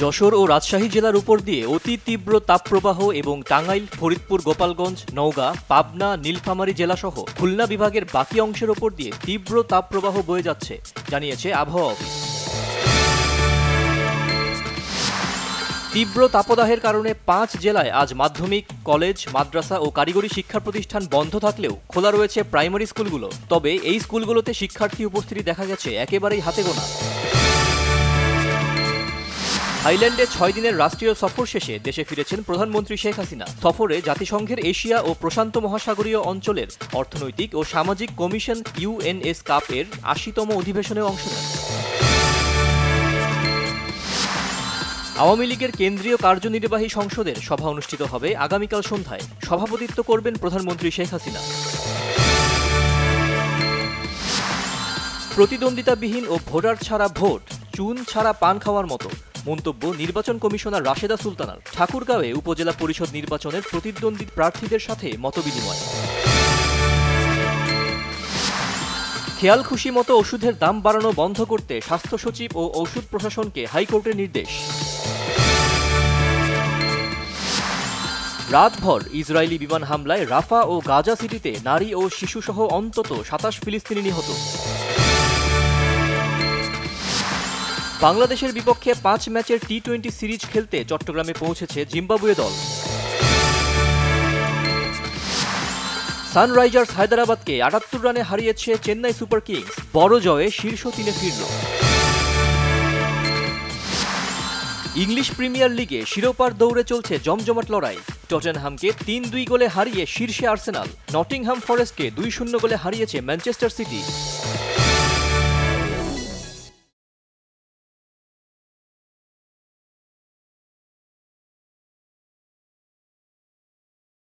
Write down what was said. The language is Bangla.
যশোর ও রাজশাহী জেলার উপর দিয়ে অতি তীব্র তাপপ্রবাহ এবং টাঙ্গাইল, ফরিদপুর, গোপালগঞ্জ, নওগাঁ, পাবনা, নীলফামারী জেলাসহ খুলনা বিভাগের বাকি অংশের ওপর দিয়ে তীব্র তাপপ্রবাহ বয়ে যাচ্ছে, জানিয়েছে আবহাওয়া অফিস। তীব্র তাপদাহের কারণে ৫ জেলায় আজ মাধ্যমিক, কলেজ, মাদ্রাসা ও কারিগরি শিক্ষা প্রতিষ্ঠান বন্ধ থাকলেও খোলা রয়েছে প্রাইমারি স্কুলগুলো। তবে এই স্কুলগুলোতে শিক্ষার্থী উপস্থিতি দেখা গেছে একেবারেই হাতে গোনা। থাইল্যান্ডে ৬ দিনের রাষ্ট্রীয় সফর শেষে দেশে ফিরেছেন প্রধানমন্ত্রী শেখ হাসিনা। সফরে জাতিসংঘের এশিয়া ও প্রশান্ত মহাসাগরীয় অঞ্চলের অর্থনৈতিক ও সামাজিক কমিশন UNSCAP এর ৮০তম অধিবেশনে অংশ নেন। আওয়ামী লীগের কেন্দ্রীয় কার্যনির্বাহী সংসদের সভা অনুষ্ঠিত হবে আগামীকাল সন্ধ্যায়। সভাপতিত্ব করবেন প্রধানমন্ত্রী শেখ হাসিনা। প্রতিদ্বন্দ্বিতাবিহীন ও ভোটার ছাড়া ভোট, চুন ছাড়া পান খাওয়ার মতো মন্তব্য নির্বাচন কমিশনার রাশেদা সুলতানার। ঠাকুরগাঁওয়ে উপজেলা পরিষদ নির্বাচনের প্রতিদ্বন্দ্বী প্রার্থীদের সাথে মতবিনিময়। খেয়াল খুশি মতো ওষুধের দাম বাড়ানো বন্ধ করতে স্বাস্থ্য সচিব ও ঔষধ প্রশাসনকে হাইকোর্টের নির্দেশ। রাতভর ইসরায়েলি বিমান হামলায় রাফা ও গাজা সিটিতে নারী ও শিশুসহ অন্তত ২৭ ফিলিস্তিনি নিহত। বাংলাদেশের বিপক্ষে ৫ ম্যাচের টি-20 সিরিজ খেলতে চট্টগ্রামে পৌঁছেছে জিম্বাবুয়ে দল। সানরাইজার্স হায়দরাবাদকে ৭৮ রানে হারিয়েছে চেন্নাই সুপার কিংস। বড় জয়ে শীর্ষ ৩-এ ফিরল। ইংলিশ প্রিমিয়ার লিগে শিরোপার দৌড়ে চলছে জমজমাট লড়াই। টটেনহামকে ৩-২ গোলে হারিয়ে শীর্ষে আর্সেনাল। নটিংহাম ফরেস্টকে ২-০ গোলে হারিয়েছে ম্যানচেস্টার সিটি।